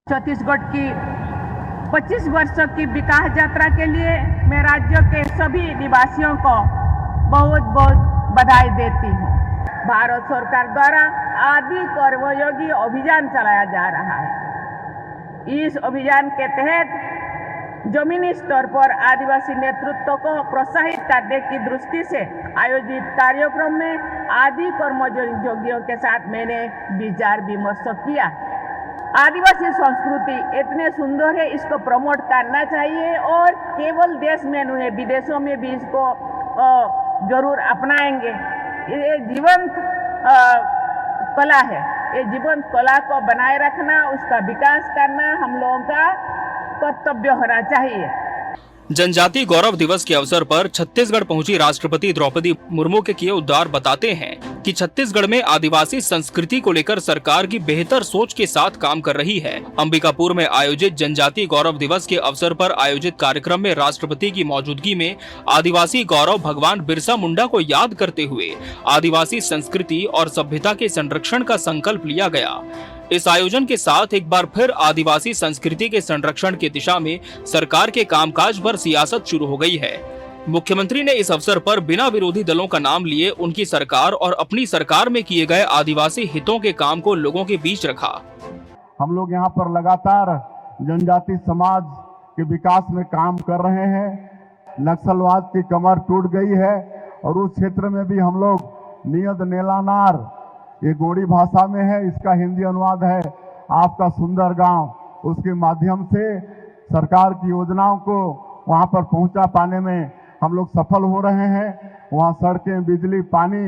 छत्तीसगढ़ की 25 वर्षों की विकास यात्रा के लिए मैं राज्य के सभी निवासियों को बहुत बहुत बधाई देती हूँ। भारत सरकार द्वारा आदि कर्मयोगी अभियान चलाया जा रहा है। इस अभियान के तहत जमीनी स्तर पर आदिवासी नेतृत्व को प्रोत्साहित करने की दृष्टि से आयोजित कार्यक्रम में आदि कर्मयोगियों के साथ मैंने विचार विमर्श किया। आदिवासी संस्कृति इतने सुंदर है, इसको प्रमोट करना चाहिए और केवल देश में नहीं विदेशों में भी इसको जरूर अपनाएंगे। ये जीवंत कला है। ये जीवंत कला को बनाए रखना, उसका विकास करना हम लोगों का कर्तव्य होना चाहिए। जनजातीय गौरव दिवस के अवसर पर छत्तीसगढ़ पहुंची राष्ट्रपति द्रौपदी मुर्मू के किए उद्गार बताते हैं कि छत्तीसगढ़ में आदिवासी संस्कृति को लेकर सरकार की बेहतर सोच के साथ काम कर रही है। अंबिकापुर में आयोजित जनजातीय गौरव दिवस के अवसर पर आयोजित कार्यक्रम में राष्ट्रपति की मौजूदगी में आदिवासी गौरव भगवान बिरसा मुंडा को याद करते हुए आदिवासी संस्कृति और सभ्यता के संरक्षण का संकल्प लिया गया। इस आयोजन के साथ एक बार फिर आदिवासी संस्कृति के संरक्षण की दिशा में सरकार के कामकाज पर सियासत शुरू हो गई है। मुख्यमंत्री ने इस अवसर पर बिना विरोधी दलों का नाम लिए उनकी सरकार और अपनी सरकार में किए गए आदिवासी हितों के काम को लोगों के बीच रखा। हम लोग यहाँ पर लगातार जनजाति समाज के विकास में काम कर रहे हैं। नक्सलवाद की कमर टूट गई है और उस क्षेत्र में भी हम लोग नियत नेलानार, ये गोड़ी भाषा में है, इसका हिंदी अनुवाद है आपका सुंदर गांव, उसके माध्यम से सरकार की योजनाओं को वहां पर पहुंचा पाने में हम लोग सफल हो रहे हैं। वहां सड़कें, बिजली, पानी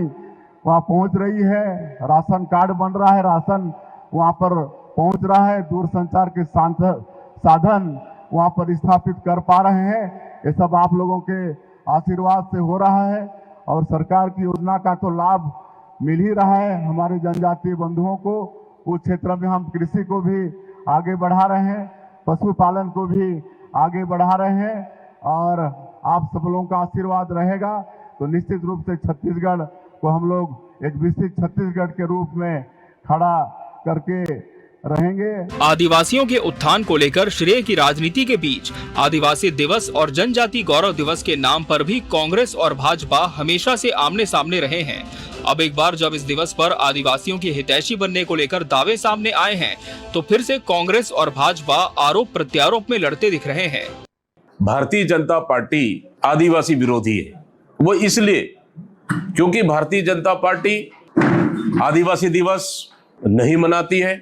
वहां पहुंच रही है, राशन कार्ड बन रहा है, राशन वहां पर पहुंच रहा है, दूरसंचार के साधन वहां पर स्थापित कर पा रहे हैं। ये सब आप लोगों के आशीर्वाद से हो रहा है और सरकार की योजना का तो लाभ मिल ही रहा है हमारे जनजातीय बंधुओं को। उस क्षेत्र में हम कृषि को भी आगे बढ़ा रहे हैं, पशुपालन को भी आगे बढ़ा रहे हैं और आप सब लोगों का आशीर्वाद रहेगा तो निश्चित रूप से छत्तीसगढ़ को हम लोग एक विकसित छत्तीसगढ़ के रूप में खड़ा करके रहेंगे। आदिवासियों के उत्थान को लेकर श्रेय की राजनीति के बीच आदिवासी दिवस और जनजाति गौरव दिवस के नाम पर भी कांग्रेस और भाजपा हमेशा से आमने सामने रहे हैं। अब एक बार जब इस दिवस पर आदिवासियों की हितैषी बनने को लेकर दावे सामने आए हैं तो फिर से कांग्रेस और भाजपा आरोप प्रत्यारोप में लड़ते दिख रहे हैं। भारतीय जनता पार्टी आदिवासी विरोधी है। वो इसलिए क्योंकि भारतीय जनता पार्टी आदिवासी दिवस नहीं मनाती है,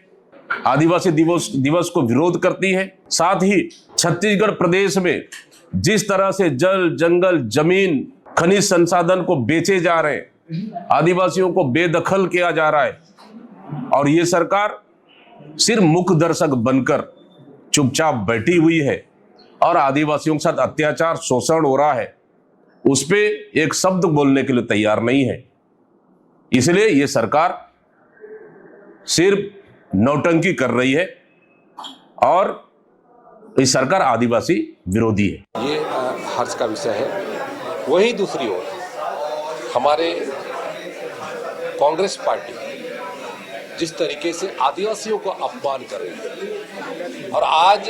आदिवासी दिवस को विरोध करती है। साथ ही छत्तीसगढ़ प्रदेश में जिस तरह से जल, जंगल, जमीन, खनिज संसाधन को बेचे जा रहे हैं, आदिवासियों को बेदखल किया जा रहा है और ये सरकार सिर्फ मुख्य दर्शक बनकर चुपचाप बैठी हुई है और आदिवासियों के साथ अत्याचार, शोषण हो रहा है, उस पे एक शब्द बोलने के लिए तैयार नहीं है। इसलिए ये सरकार सिर्फ नौटंकी कर रही है और ये सरकार आदिवासी विरोधी है। ये हर्ष का विषय है। वहीं दूसरी ओर हमारे कांग्रेस पार्टी जिस तरीके से आदिवासियों को अपमान कर रही है और आज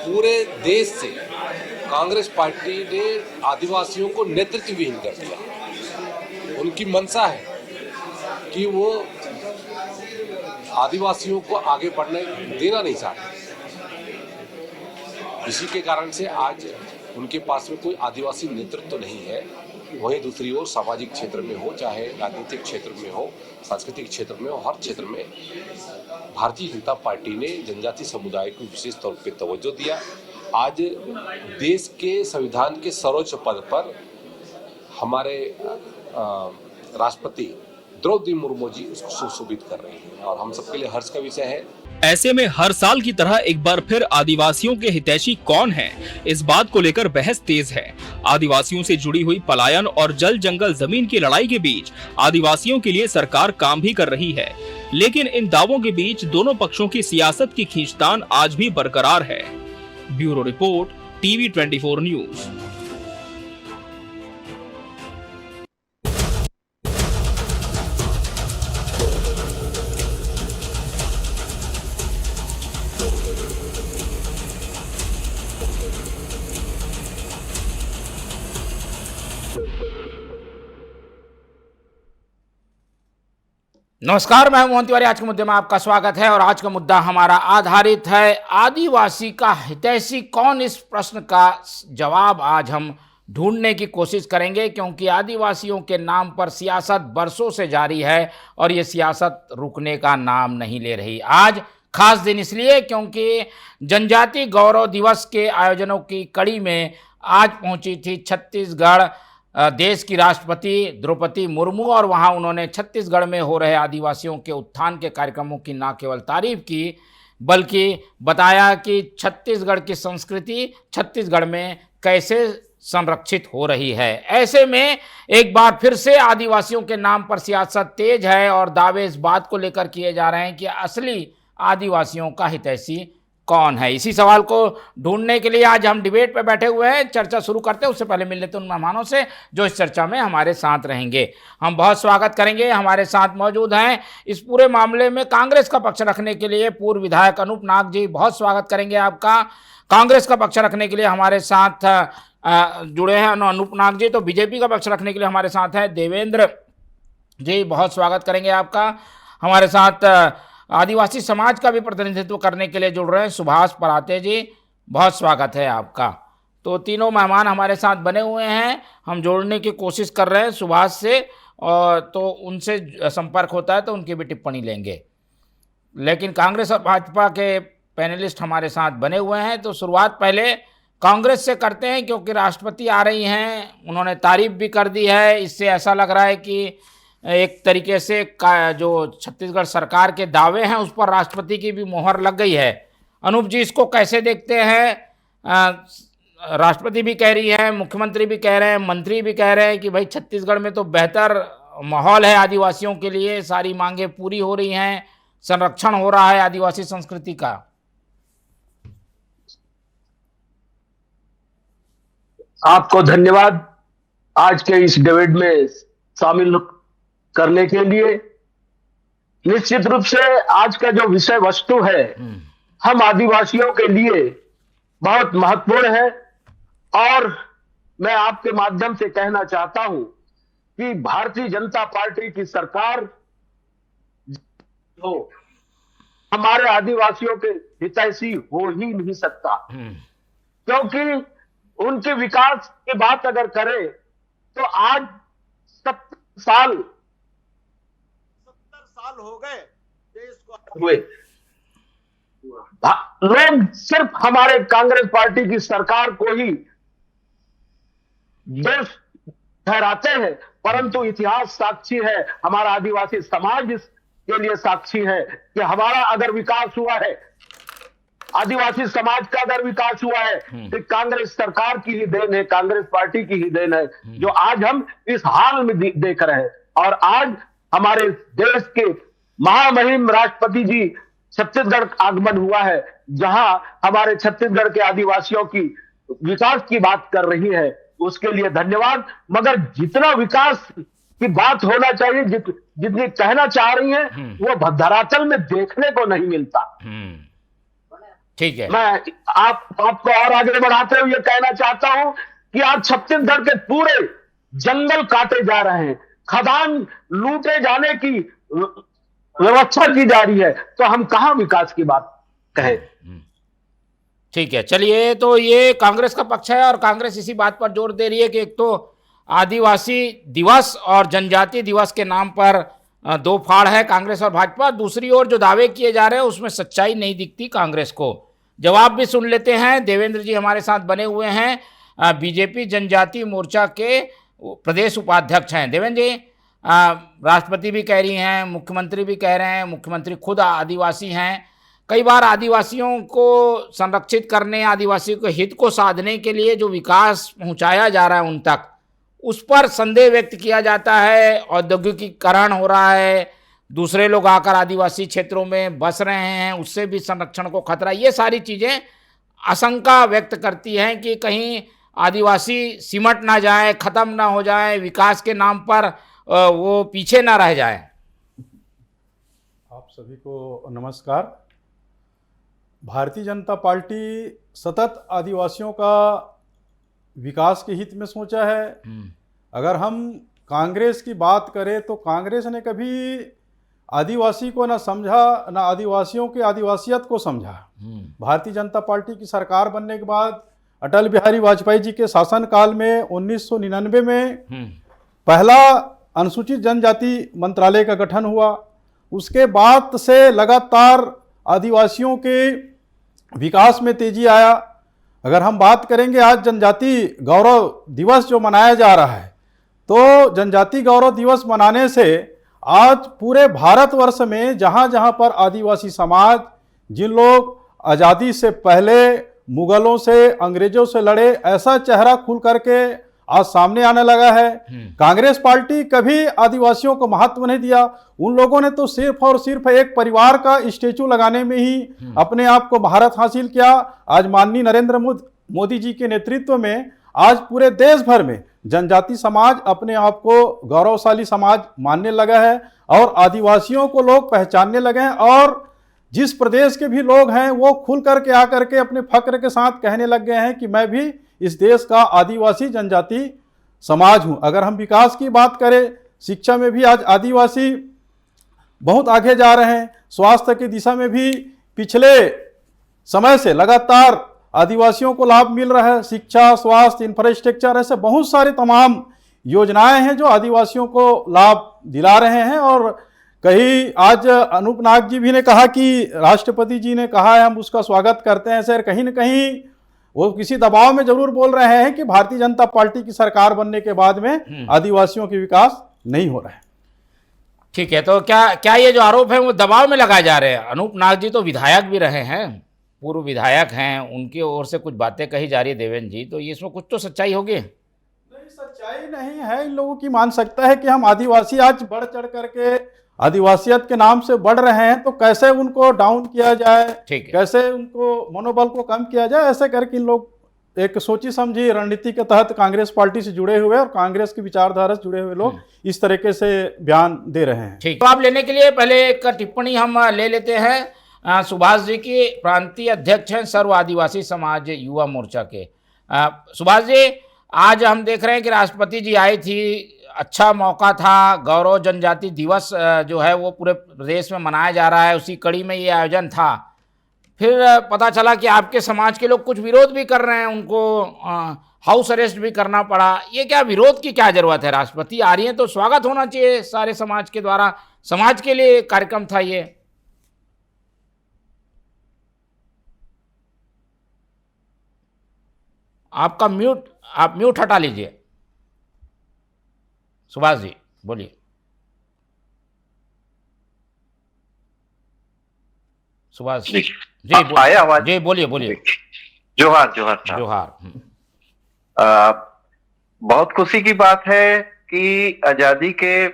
पूरे देश से कांग्रेस पार्टी ने आदिवासियों को नेतृत्व विहीन कर दिया। उनकी मंशा है कि वो आदिवासियों को आगे बढ़ने देना नहीं चाहते। इसी के कारण से आज उनके पास में कोई आदिवासी नेतृत्व नहीं है। वहीं दूसरी ओर सामाजिक क्षेत्र में हो, चाहे राजनीतिक क्षेत्र में हो, सांस्कृतिक क्षेत्र में हो, हर क्षेत्र में भारतीय जनता पार्टी ने जनजाति समुदाय को विशेष तौर पे तवज्जो दिया। आज देश के संविधान के सर्वोच्च पद पर हमारे राष्ट्रपति द्रौपदी मुर्मू जी उसको सुशोभित कर रहे हैं और हम सबके लिए हर्ष का विषय है। ऐसे में हर साल की तरह एक बार फिर आदिवासियों के हितैषी कौन हैं, इस बात को लेकर बहस तेज है। आदिवासियों से जुड़ी हुई पलायन और जल, जंगल, जमीन की लड़ाई के बीच आदिवासियों के लिए सरकार काम भी कर रही है, लेकिन इन दावों के बीच दोनों पक्षों की सियासत की खींचतान आज भी बरकरार है। Bureau report, TV 24 news. नमस्कार, मैं मोहन तिवारी। आज के मुद्दे में आपका स्वागत है और आज का मुद्दा हमारा आधारित है आदिवासी का हितैषी कौन। इस प्रश्न का जवाब आज हम ढूंढने की कोशिश करेंगे, क्योंकि आदिवासियों के नाम पर सियासत बरसों से जारी है और ये सियासत रुकने का नाम नहीं ले रही। आज खास दिन इसलिए क्योंकि जनजाति गौरव दिवस के आयोजनों की कड़ी में आज पहुंची थी छत्तीसगढ़ देश की राष्ट्रपति द्रौपदी मुर्मू, और वहां उन्होंने छत्तीसगढ़ में हो रहे आदिवासियों के उत्थान के कार्यक्रमों की न केवल तारीफ की, बल्कि बताया कि छत्तीसगढ़ की संस्कृति छत्तीसगढ़ में कैसे संरक्षित हो रही है। ऐसे में एक बार फिर से आदिवासियों के नाम पर सियासत तेज है और दावे इस बात को लेकर किए जा रहे हैं कि असली आदिवासियों का हितैषी कौन है। इसी सवाल को ढूंढने के लिए आज हम डिबेट पे बैठे हुए हैं। चर्चा शुरू करते हैं उससे पहले मिल लेते हैं उन मेहमानों से जो इस चर्चा में हमारे साथ रहेंगे। हम बहुत स्वागत करेंगे। हमारे साथ मौजूद हैं इस पूरे मामले में कांग्रेस का पक्ष रखने के लिए पूर्व विधायक अनूप नाग जी, बहुत स्वागत करेंगे आपका। कांग्रेस का पक्ष रखने के लिए हमारे साथ जुड़े हैं अनूप नाग जी। तो बीजेपी का पक्ष रखने के लिए हमारे साथ हैं देवेंद्र जी, बहुत स्वागत करेंगे आपका। हमारे साथ आदिवासी समाज का भी प्रतिनिधित्व करने के लिए जुड़ रहे हैं सुभाष पराते जी, बहुत स्वागत है आपका। तो तीनों मेहमान हमारे साथ बने हुए हैं, हम जोड़ने की कोशिश कर रहे हैं सुभाष से, और तो उनसे संपर्क होता है तो उनकी भी टिप्पणी लेंगे। लेकिन कांग्रेस और भाजपा के पैनलिस्ट हमारे साथ बने हुए हैं, तो शुरुआत पहले कांग्रेस से करते हैं, क्योंकि राष्ट्रपति आ रही हैं, उन्होंने तारीफ भी कर दी है। इससे ऐसा लग रहा है कि एक तरीके से जो छत्तीसगढ़ सरकार के दावे हैं उस पर राष्ट्रपति की भी मोहर लग गई है। अनूप जी, इसको कैसे देखते हैं? राष्ट्रपति भी कह रही है, मुख्यमंत्री भी कह रहे हैं, मंत्री भी कह रहे हैं कि भाई छत्तीसगढ़ में तो बेहतर माहौल है आदिवासियों के लिए, सारी मांगें पूरी हो रही हैं, संरक्षण हो रहा है आदिवासी संस्कृति का। आपको धन्यवाद आज के इस डिबेट में शामिल करने के लिए। निश्चित रूप से आज का जो विषय वस्तु है हम आदिवासियों के लिए बहुत महत्वपूर्ण है, और मैं आपके माध्यम से कहना चाहता हूं कि भारतीय जनता पार्टी की सरकार हो हमारे आदिवासियों के हितैषी हो ही नहीं सकता, क्योंकि उनके विकास की बात अगर करें तो आज 70 साल हो गए देश को हुए। लोग सिर्फ हमारे कांग्रेस पार्टी की सरकार को ही दोष ठहराते हैं, परंतु इतिहास साक्षी है, हमारा आदिवासी समाज इसके लिए साक्षी है कि हमारा अगर विकास हुआ है, आदिवासी समाज का अगर विकास हुआ है तो कांग्रेस सरकार की ही देन है, कांग्रेस पार्टी की ही देन है, जो आज हम इस हाल में देख रहे हैं। और आज हमारे देश के महामहिम राष्ट्रपति जी छत्तीसगढ़ आगमन हुआ है, जहां हमारे छत्तीसगढ़ के आदिवासियों की विकास की बात कर रही है, उसके लिए धन्यवाद। मगर जितना विकास की बात होना चाहिए, जितनी कहना चाह रही है, वो धरातल में देखने को नहीं मिलता। ठीक है, मैं आपको और आगे बढ़ाते हुए कहना चाहता हूं कि आज छत्तीसगढ़ के पूरे जंगल काटे जा रहे हैं, खदान लूटे जाने की व्यवस्था की जा रही है, तो हम कहां विकास की बात कहें। ठीक है, चलिए, तो ये कांग्रेस का पक्ष है और कांग्रेस इसी बात पर जोर दे रही है कि एक तो आदिवासी दिवस और जनजाति दिवस के नाम पर दो फाड़ है कांग्रेस और भाजपा। दूसरी ओर जो दावे किए जा रहे हैं उसमें सच्चाई नहीं दिखती कांग्रेस को। जवाब भी सुन लेते हैं। देवेंद्र जी हमारे साथ बने हुए हैं, बीजेपी जनजाति मोर्चा के प्रदेश उपाध्यक्ष हैं। देवेंद्र जी, राष्ट्रपति भी कह रही हैं, मुख्यमंत्री भी कह रहे हैं, मुख्यमंत्री खुद आदिवासी हैं, कई बार आदिवासियों को संरक्षित करने, आदिवासियों के हित को साधने के लिए जो विकास पहुंचाया जा रहा है उन तक, उस पर संदेह व्यक्त किया जाता है। औद्योगिकीकरण हो रहा है, दूसरे लोग आकर आदिवासी क्षेत्रों में बस रहे हैं, उससे भी संरक्षण को खतरा। ये सारी चीज़ें आशंका व्यक्त करती हैं कि कहीं आदिवासी सिमट ना जाए, ख़त्म ना हो जाए, विकास के नाम पर वो पीछे ना रह जाए। आप सभी को नमस्कार। भारतीय जनता पार्टी सतत आदिवासियों का विकास के हित में सोचा है। अगर हम कांग्रेस की बात करें तो कांग्रेस ने कभी आदिवासी को न समझा, न आदिवासियों की आदिवासियत को समझा। भारतीय जनता पार्टी की सरकार बनने के बाद अटल बिहारी वाजपेयी जी के शासनकाल में 1999 में पहला अनुसूचित जनजाति मंत्रालय का गठन हुआ। उसके बाद से लगातार आदिवासियों के विकास में तेजी आया। अगर हम बात करेंगे आज जनजाति गौरव दिवस जो मनाया जा रहा है, तो जनजाति गौरव दिवस मनाने से आज पूरे भारतवर्ष में जहाँ जहाँ पर आदिवासी समाज, जिन लोग आज़ादी से पहले मुगलों से, अंग्रेजों से लड़े, ऐसा चेहरा खुल करके आज सामने आने लगा है। कांग्रेस पार्टी कभी आदिवासियों को महत्व नहीं दिया। उन लोगों ने तो सिर्फ और सिर्फ एक परिवार का स्टेचू लगाने में ही अपने आप को महारत हासिल किया। आज माननीय नरेंद्र मोदी जी के नेतृत्व में आज पूरे देश भर में जनजाति समाज अपने आप को गौरवशाली समाज मानने लगा है और आदिवासियों को लोग पहचानने लगे हैं। और जिस प्रदेश के भी लोग हैं वो खुल करके आकर के अपने फक्र के साथ कहने लग गए हैं कि मैं भी इस देश का आदिवासी जनजाति समाज हूं। अगर हम विकास की बात करें, शिक्षा में भी आज आदिवासी बहुत आगे जा रहे हैं। स्वास्थ्य की दिशा में भी पिछले समय से लगातार आदिवासियों को लाभ मिल रहा है। शिक्षा, स्वास्थ्य, इंफ्रास्ट्रक्चर, ऐसे बहुत सारे तमाम योजनाएं हैं जो आदिवासियों को लाभ दिला रहे हैं। और कहीं आज अनूप नाग जी भी ने कहा कि राष्ट्रपति जी ने कहा है, हम उसका स्वागत करते हैं सर। कहीं न कहीं वो किसी दबाव में जरूर बोल रहे हैं कि भारतीय जनता पार्टी की सरकार बनने के बाद में आदिवासियों की विकास नहीं हो रहा है। ठीक है, तो क्या ये जो आरोप है वो दबाव में लगाए जा रहे हैं? अनूप नाग जी तो विधायक भी रहे हैं, पूर्व विधायक हैं, उनकी ओर से कुछ बातें कही जा रही है देवेंद्र जी, तो ये इसमें कुछ तो सच्चाई होगी? नहीं, सच्चाई नहीं है। इन लोगों की मान सकता है कि हम आदिवासी आज बढ़ चढ़ करके आदिवासियत के नाम से बढ़ रहे हैं, तो कैसे उनको डाउन किया जाए, कैसे उनको मनोबल को कम किया जाए, ऐसे करके इन लोग एक सोची समझी रणनीति के तहत कांग्रेस पार्टी से जुड़े हुए और कांग्रेस की विचारधारा से जुड़े हुए लोग इस तरीके से बयान दे रहे हैं। ठीक, जवाब लेने के लिए पहले एक टिप्पणी हम ले लेते हैं सुभाष जी की। प्रांतीय अध्यक्ष हैं सर्व आदिवासी समाज युवा मोर्चा के। सुभाष जी, आज हम देख रहे हैं कि राष्ट्रपति जी आई थी, अच्छा मौका था, गौरव जनजाति दिवस जो है वो पूरे प्रदेश में मनाया जा रहा है, उसी कड़ी में ये आयोजन था। फिर पता चला कि आपके समाज के लोग कुछ विरोध भी कर रहे हैं, उनको हाउस अरेस्ट भी करना पड़ा। ये क्या विरोध की क्या जरूरत है? राष्ट्रपति आ रही हैं तो स्वागत होना चाहिए सारे समाज के द्वारा। समाज के लिए कार्यक्रम था ये। आपका आप म्यूट हटा लीजिए। सुभाष जी बोलिए। सुभाष जी आया आवाज? जी बोलिए। जोहार। बहुत खुशी की बात है कि आजादी के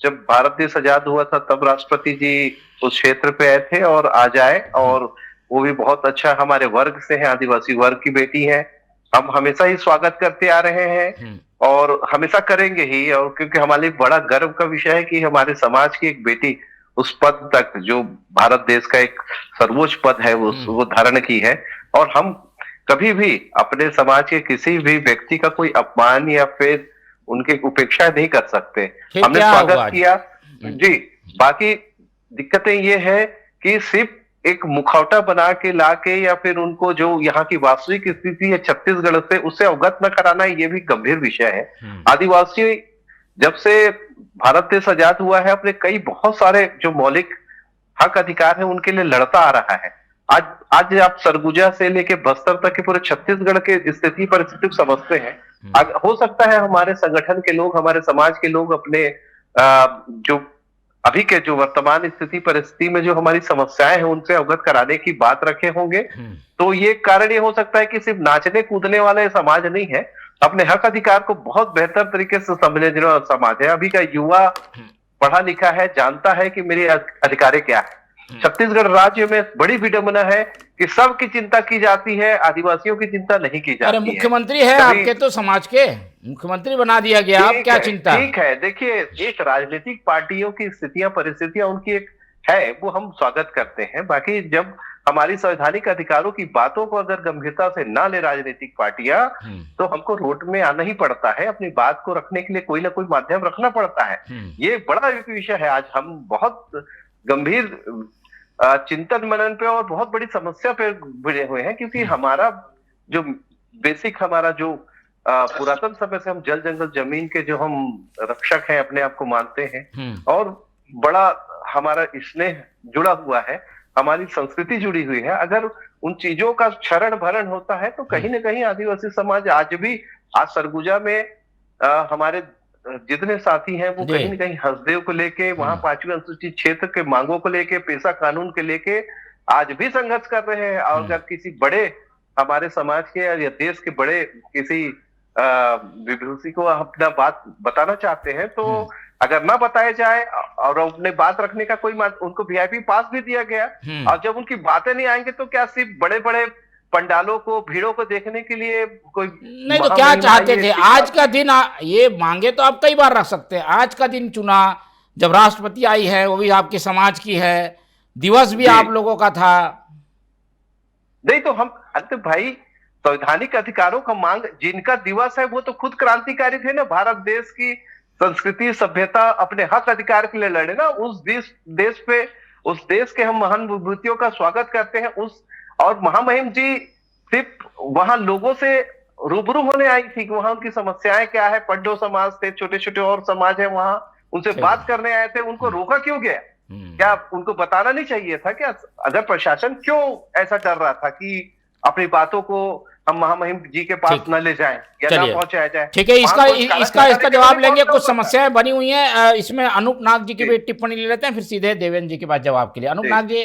जब भारत देश आजाद हुआ था तब राष्ट्रपति जी उस क्षेत्र पे आए थे और आज आए, और वो भी बहुत अच्छा हमारे वर्ग से है, आदिवासी वर्ग की बेटी है। हम हमेशा ही स्वागत करते आ रहे हैं और हमेशा करेंगे ही। और क्योंकि हमारे लिए बड़ा गर्व का विषय है कि हमारे समाज की एक बेटी उस पद तक, जो भारत देश का एक सर्वोच्च पद है, वो धारण की है। और हम कभी भी अपने समाज के किसी भी व्यक्ति का कोई अपमान या फिर उनकी उपेक्षा नहीं कर सकते। हमने स्वागत किया जी। बाकी दिक्कतें ये है कि सिर्फ एक मुखौटा बना के लाके या फिर उनको जो यहाँ की वास्तविक स्थिति है छत्तीसगढ़ से, उससे अवगत न कराना, ये भी गंभीर विषय है। आदिवासी जब से भारत देश आजाद हुआ है अपने कई बहुत सारे जो मौलिक हक अधिकार है उनके लिए लड़ता आ रहा है। आज आप सरगुजा से लेके बस्तर तक के पूरे छत्तीसगढ़ के स्थिति परिस्थिति को समझते हैं। हो सकता है हमारे संगठन के लोग, हमारे समाज के लोग अपने जो अभी के जो वर्तमान स्थिति परिस्थिति में जो हमारी समस्याएं हैं उनसे अवगत कराने की बात रखे होंगे। तो ये कारण ये हो सकता है कि सिर्फ नाचने कूदने वाला समाज नहीं है, अपने हक अधिकार को बहुत बेहतर तरीके से समझने वाला समाज है। अभी का युवा पढ़ा लिखा है, जानता है कि मेरे अधिकार क्या है। छत्तीसगढ़ राज्य में बड़ी विडंबना है कि सबकी चिंता की जाती है, आदिवासियों की चिंता नहीं की जाती। अरे मुख्यमंत्री है आपके तो समाज के, मुख्यमंत्री बना दिया गया, आप क्या चिंता? ठीक है, देखिए एक राजनीतिक पार्टियों की स्थितियां परिस्थितियां उनकी एक है, वो हम स्वागत करते हैं। बाकी जब हमारी संवैधानिक अधिकारों की बातों को अगर गंभीरता से ना ले राजनीतिक पार्टियां, तो हमको रोड में आना ही पड़ता है। अपनी बात को रखने के लिए कोई ना कोई माध्यम रखना पड़ता है। ये बड़ा एक विषय है। आज हम बहुत गंभीर चिंतन मनन पे और बहुत बड़ी समस्या पे भिड़े हुए हैं, क्योंकि हमारा जो बेसिक, हमारा जो पुरातन समय से हम जल जंगल जमीन के जो हम रक्षक हैं, अपने आप को मानते हैं, और बड़ा हमारा स्नेह जुड़ा हुआ है, हमारी संस्कृति जुड़ी हुई है। अगर उन चीजों का क्षरण भरण होता है तो कहीं ना कहीं आदिवासी समाज आज भी, आज सरगुजा में हमारे जितने साथी हैं वो कहीं न कहीं हसदेव को लेके, वहां 5वीं अनुसूचित क्षेत्र के मांगों को लेके, पेशा कानून के लेके आज भी संघर्ष कर रहे हैं। और अगर किसी बड़े हमारे समाज के या देश के बड़े किसी विभूषी को अपना बात बताना चाहते हैं, तो अगर ना बताया जाए और अपने बात रखने का कोई, उनको वीआईपी पास भी दिया गया, और जब उनकी बातें नहीं आएंगे तो क्या सिर्फ बड़े बड़े पंडालों को, भीड़ों को देखने के लिए कोई नहीं, तो क्या चाहते थे? आज का दिन ये मांगे तो आप कई बार रख सकते हैं। आज का दिन चुना, जब राष्ट्रपति आई है, वो भी आपके समाज की है, दिवस भी आप लोगों का था। नहीं तो हम, अरे भाई, संवैधानिक अधिकारों का मांग जिनका दिवस है वो तो खुद क्रांतिकारी थे ना। भारत देश की संस्कृति, सभ्यता, अपने हक अधिकार के लिए लड़े ना। उस देश पे, उस देश के हम महान विभूतियों का स्वागत करते हैं। और महामहिम जी सिर्फ वहां लोगों से रूबरू होने आई थी कि वहां उनकी समस्याएं क्या है। पंडो समाज थे, छोटे छोटे और समाज है वहां, उनसे बात करने आए थे। उनको रोका क्यों गया? क्या उनको बताना नहीं चाहिए था क्या? अगर प्रशासन क्यों ऐसा डर रहा था कि अपनी बातों को हम महामहिम जी के पास न ले जाएं या ना पहुंचाया जाए? ठीक है, इसका जवाब लेंगे। कुछ समस्याएं बनी हुई हैं, इसमें अनूप नाग जी की भी टिप्पणी ले लेते हैं, फिर सीधे देवेंद्र जी के पास जवाब के लिए। अनूप नाग जी,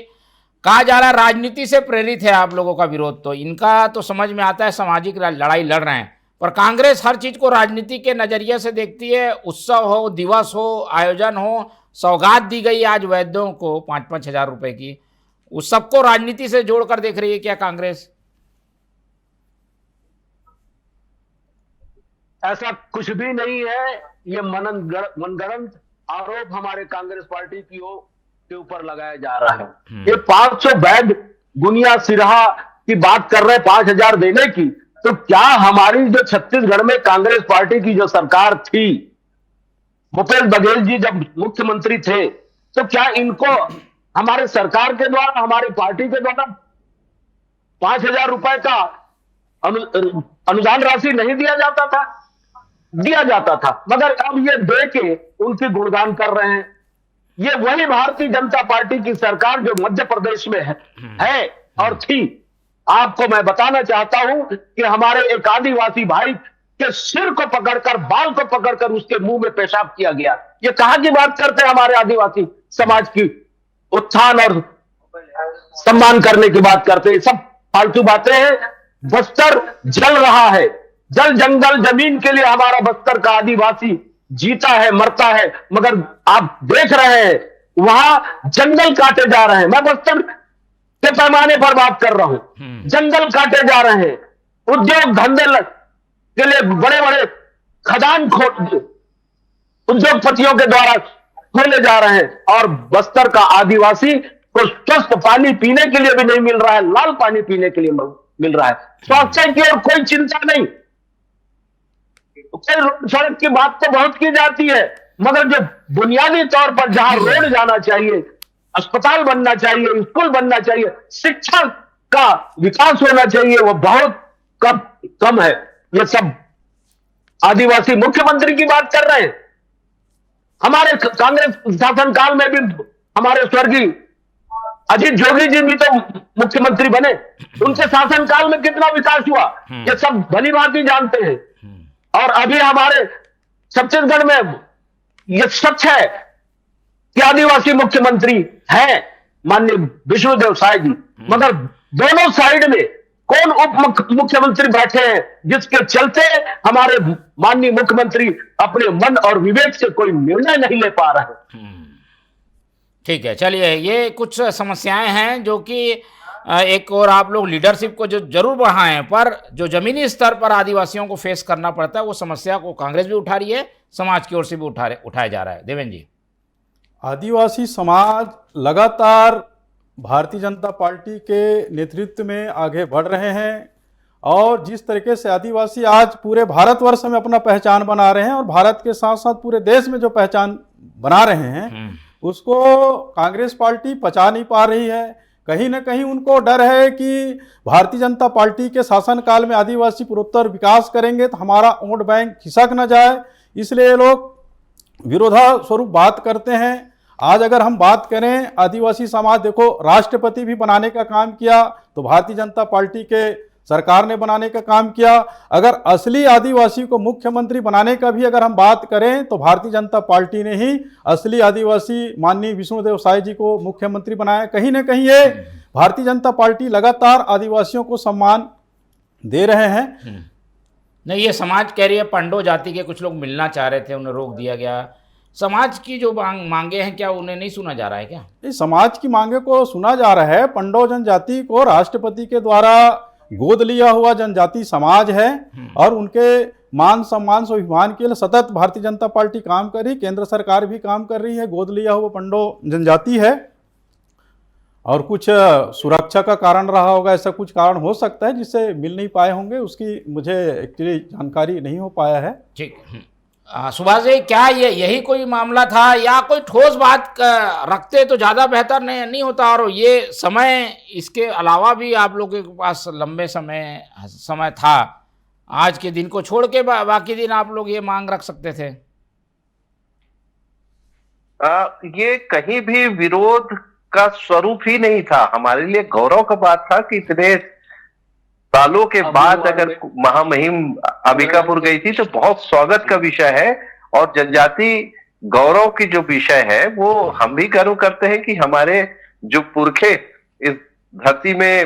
कहा जा रहा है राजनीति से प्रेरित है आप लोगों का विरोध, तो इनका तो समझ में आता है सामाजिक लड़ाई लड़ रहे हैं, पर कांग्रेस हर चीज को राजनीति के नजरिए से देखती है। उत्सव हो, दिवस हो, आयोजन हो, सौगात दी गई आज वैद्यों को 5-5 हजार रुपए की, उस सबको राजनीति से जोड़कर देख रही है क्या कांग्रेस? ऐसा कुछ भी नहीं है। ये मनगढ़ंत आरोप हमारे कांग्रेस पार्टी की ओर के ऊपर लगाया जा रहा है। ये 500 बैग गुनिया सिरहा की बात कर रहे हैं, 5,000 देने की। तो क्या हमारी जो छत्तीसगढ़ में कांग्रेस पार्टी की जो सरकार थी, भूपेश बघेल जी जब मुख्यमंत्री थे, तो क्या इनको हमारे सरकार के द्वारा, हमारी पार्टी के द्वारा 5,000 रुपए का अनुदान राशि नहीं दिया जाता था? दिया जाता था। मगर अब ये दे के उनकी गुणगान कर रहे हैं। ये वही भारतीय जनता पार्टी की सरकार जो मध्य प्रदेश में है और थी। आपको मैं बताना चाहता हूं कि हमारे एक आदिवासी भाई के सिर को पकड़कर, बाल को पकड़कर उसके मुंह में पेशाब किया गया। ये कहां की बात करते हैं? हमारे आदिवासी समाज की उत्थान और सम्मान करने की बात करते हैं। सब फालतू बातें हैं। बस्तर जल रहा है, जल जंगल जमीन के लिए हमारा बस्तर का आदिवासी जीता है, मरता है, मगर आप देख रहे हैं वहां जंगल काटे जा रहे हैं। मैं बस्तर के पैमाने पर बात कर रहा हूं। जंगल काटे जा रहे हैं, उद्योग धंधे के लिए बड़े बड़े खदान उद्योगपतियों के द्वारा खोले जा रहे हैं, और बस्तर का आदिवासी को स्वस्थ पानी पीने के लिए भी नहीं मिल रहा है, लाल पानी पीने के लिए मिल रहा है। स्वास्थ्य की और कोई चिंता नहीं। सड़क की बात तो बहुत की जाती है, मगर जो बुनियादी तौर पर जहां रोड जाना चाहिए, अस्पताल बनना चाहिए, स्कूल बनना चाहिए, शिक्षा का विकास होना चाहिए, वो बहुत कम है। ये सब आदिवासी मुख्यमंत्री की बात कर रहे हैं। हमारे कांग्रेस शासनकाल में भी हमारे स्वर्गीय अजीत जोगी जी भी तो मुख्यमंत्री बने। उनके शासनकाल में कितना विकास हुआ, ये सब भली भांति जानते हैं। और अभी हमारे छत्तीसगढ़ में यह सच है कि आदिवासी मुख्यमंत्री है माननीय विष्णुदेव साय जी, मगर दोनों साइड में कौन उप मुख्यमंत्री बैठे हैं जिसके चलते हमारे माननीय मुख्यमंत्री अपने मन और विवेक से कोई निर्णय नहीं ले पा रहे। ठीक है, चलिए, ये कुछ समस्याएं हैं जो कि एक और आप लोग लीडरशिप को जो जरूर बढ़ाएं, पर जो जमीनी स्तर पर आदिवासियों को फेस करना पड़ता है, वो समस्या को कांग्रेस भी उठा रही है, समाज की ओर से भी उठाया जा रहा है। देवेंद्र जी, आदिवासी समाज लगातार भारतीय जनता पार्टी के नेतृत्व में आगे बढ़ रहे हैं और जिस तरीके से आदिवासी आज पूरे भारतवर्ष में अपना पहचान बना रहे हैं और भारत के साथ साथ पूरे देश में जो पहचान बना रहे हैं उसको कांग्रेस पार्टी पचा नहीं पा रही है। कहीं ना कहीं उनको डर है कि भारतीय जनता पार्टी के शासनकाल में आदिवासी पूर्वोत्तर विकास करेंगे तो हमारा वोट बैंक खिसक न जाए, इसलिए ये लोग विरोधास्वरूप बात करते हैं। आज अगर हम बात करें आदिवासी समाज, देखो राष्ट्रपति भी बनाने का काम किया तो भारतीय जनता पार्टी के सरकार ने बनाने का काम किया। अगर असली आदिवासी को मुख्यमंत्री बनाने का भी अगर हम बात करें तो भारतीय जनता पार्टी ने ही असली आदिवासी माननीय विष्णुदेव साय जी को मुख्यमंत्री बनाया। कहीं ना कहीं ये भारतीय जनता पार्टी लगातार आदिवासियों को सम्मान दे रहे हैं। नहीं, ये समाज कह रही है पंडो जाति के कुछ लोग मिलना चाह रहे थे, उन्हें रोक दिया गया। समाज की जो मांगे हैं क्या उन्हें नहीं सुना जा रहा है क्या? इस समाज की मांगे को सुना जा रहा है। पंडो जनजाति को राष्ट्रपति के द्वारा गोद लिया हुआ जनजाति समाज है और उनके मान सम्मान स्वाभिमान के लिए सतत भारतीय जनता पार्टी काम कर रही, केंद्र सरकार भी काम कर रही है। गोद लिया हुआ पंडो जनजाति है और कुछ सुरक्षा का कारण रहा होगा, ऐसा कुछ कारण हो सकता है जिससे मिल नहीं पाए होंगे, उसकी मुझे एक्चुअली जानकारी नहीं हो पाया है। ठीक, सुभाष जी, क्या यही कोई मामला था या कोई ठोस बात रखते तो ज़्यादा बेहतर नहीं होता? और ये समय, इसके अलावा भी आप लोगों के पास लंबे समय था, आज के दिन को छोड़ के बाकी दिन आप लोग ये मांग रख सकते थे। ये कहीं भी विरोध का स्वरूप ही नहीं था। हमारे लिए गौरव का बात था कि इतने सालों के बाद अगर महामहिम अंबिकापुर गई थी तो बहुत स्वागत का विषय है। और जनजाति गौरव की जो विषय है वो हम भी गर्व करते हैं कि हमारे जो पुरखे इस धरती में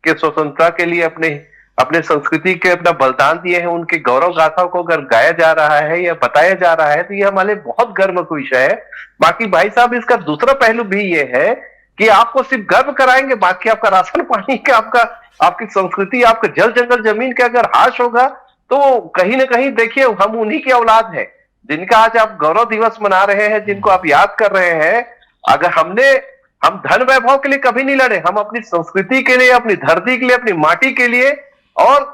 के स्वतंत्रता के लिए अपने संस्कृति के अपना बलिदान दिए हैं, उनके गौरव गाथाओं को अगर गाया जा रहा है या बताया जा रहा है तो ये हमारे बहुत गर्व का विषय है। बाकी भाई साहब, इसका दूसरा पहलू भी ये है कि आपको सिर्फ गर्व कराएंगे, बाकी आपका राशन पानी का, आपकी संस्कृति, आपका जल जंगल जमीन का अगर हाश होगा तो कहीं ना कहीं देखिए हम उन्हीं की औलाद हैं जिनका आज आप गौरव दिवस मना रहे हैं, जिनको आप याद कर रहे हैं। अगर हम धन वैभव के लिए कभी नहीं लड़े, हम अपनी संस्कृति के लिए, अपनी धरती के लिए, अपनी माटी के लिए और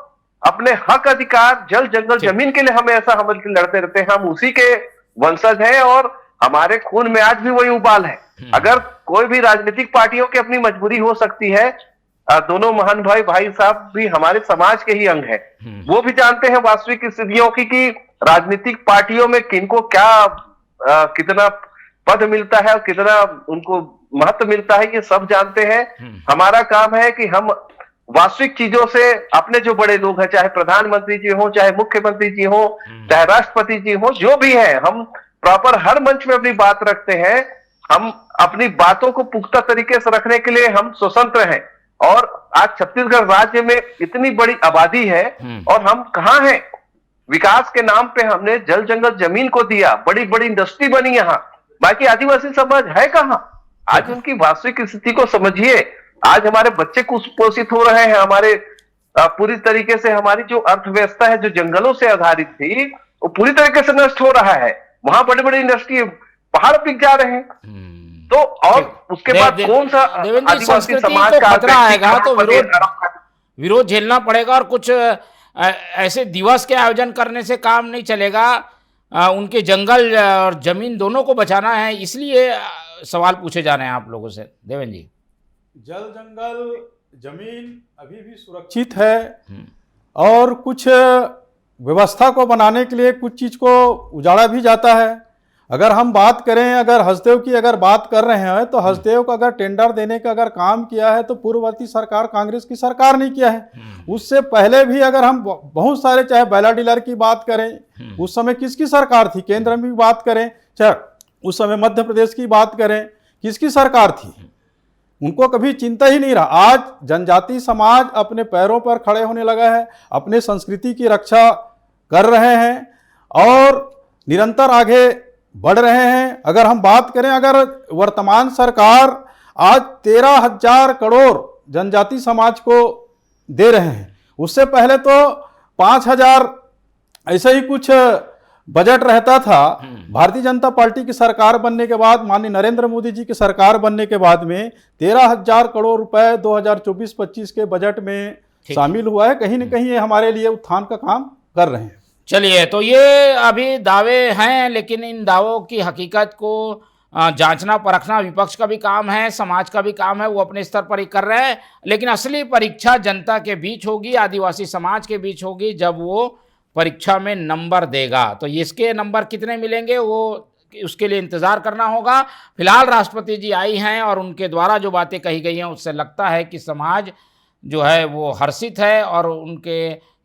अपने हक अधिकार जल जंगल जमीन के लिए हमें ऐसा हम लड़ते रहते हैं। हम उसी के वंशज हैं और हमारे खून में आज भी वही उबाल है। अगर कोई भी राजनीतिक पार्टियों की अपनी मजबूरी हो सकती है, दोनों महान भाई साहब भी हमारे समाज के ही अंग हैं। वो भी जानते हैं वास्तविक स्थितियों की कि राजनीतिक पार्टियों में किनको क्या कितना पद मिलता है और कितना उनको महत्व मिलता है, ये सब जानते हैं। हमारा काम है कि हम वास्तविक चीजों से अपने जो बड़े लोग हैं, चाहे प्रधानमंत्री जी हो, चाहे मुख्यमंत्री जी हो, चाहे राष्ट्रपति जी हो, जो भी है, हम प्रॉपर हर मंच में अपनी बात रखते हैं। हम अपनी बातों को पुख्ता तरीके से रखने के लिए हम स्वतंत्र हैं। और आज छत्तीसगढ़ राज्य में इतनी बड़ी आबादी है और हम कहाँ हैं? विकास के नाम पे हमने जल जंगल जमीन को दिया, बड़ी बड़ी इंडस्ट्री बनी यहाँ, बाकी आदिवासी समाज है कहाँ? आज उनकी वास्तविक स्थिति को समझिए। आज हमारे बच्चे कुपोषित हो रहे हैं, हमारे पूरी तरीके से हमारी जो अर्थव्यवस्था है जो जंगलों से आधारित थी वो पूरी तरीके से नष्ट हो रहा है। वहां बड़ी बड़ी इंडस्ट्री, पहाड़ पिक जा रहे हैं। तो और उसके बाद कौन सा आदिवासी समाज का खतरा आएगा तो विरोध झेलना पड़ेगा। और कुछ ऐसे दिवस के आयोजन करने से काम नहीं चलेगा, उनके जंगल और जमीन दोनों को बचाना है, इसलिए सवाल पूछे जा रहे हैं आप लोगों से। देवेंद्र जी, जल जंगल जमीन अभी भी सुरक्षित है और कुछ व्यवस्था को बनाने के लिए कुछ चीज को उजाड़ा भी जाता है। अगर हम बात करें, अगर हसदेव की अगर बात कर रहे हैं तो हसदेव का अगर टेंडर देने का अगर काम किया है तो पूर्ववर्ती सरकार कांग्रेस की सरकार ने किया है। उससे पहले भी अगर हम बहुत सारे, चाहे बैला डीलर की बात करें, उस समय किसकी सरकार थी, केंद्र में भी बात करें, चाहे उस समय मध्य प्रदेश की बात करें, किसकी सरकार थी, उनको कभी चिंता ही नहीं रहा। आज जनजाति समाज अपने पैरों पर खड़े होने लगा है, अपने संस्कृति की रक्षा कर रहे हैं और निरंतर आगे बढ़ रहे हैं। अगर हम बात करें, अगर वर्तमान सरकार आज 13,000 करोड़ जनजाति समाज को दे रहे हैं, उससे पहले तो 5,000 ऐसे ही कुछ बजट रहता था। भारतीय जनता पार्टी की सरकार बनने के बाद, माननीय नरेंद्र मोदी जी की सरकार बनने के बाद में 13,000 करोड़ रुपए 2024-25 के बजट में शामिल हुआ है। कहीं न कहीं ये हमारे लिए उत्थान का काम कर रहे हैं। चलिए, तो ये अभी दावे हैं, लेकिन इन दावों की हकीकत को जांचना परखना विपक्ष का भी काम है, समाज का भी काम है, वो अपने स्तर पर ही कर रहे हैं। लेकिन असली परीक्षा जनता के बीच होगी, आदिवासी समाज के बीच होगी, जब वो परीक्षा में नंबर देगा। तो इसके नंबर कितने मिलेंगे वो उसके लिए इंतज़ार करना होगा। फिलहाल राष्ट्रपति जी आई हैं और उनके द्वारा जो बातें कही गई हैं उससे लगता है कि समाज जो है वो हर्षित है और उनके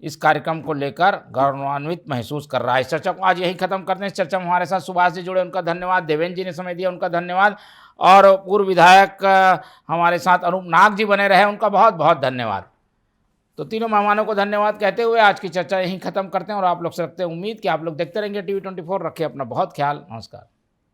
इस कार्यक्रम को लेकर गौरवान्वित महसूस कर रहा है। इस चर्चा को आज यही खत्म करते हैं। इस चर्चा में हमारे साथ सुभाष जी जुड़े, उनका धन्यवाद। देवेंद्र जी ने समय दिया, उनका धन्यवाद। और पूर्व विधायक हमारे साथ अनूप नाग जी बने रहे, उनका बहुत बहुत धन्यवाद। तो तीनों मेहमानों को धन्यवाद कहते हुए आज की चर्चा यहीं खत्म करते हैं और आप लोग से रखते हैं उम्मीद कि आप लोग देखते रहेंगे TV24। रखें अपना बहुत ख्याल। नमस्कार।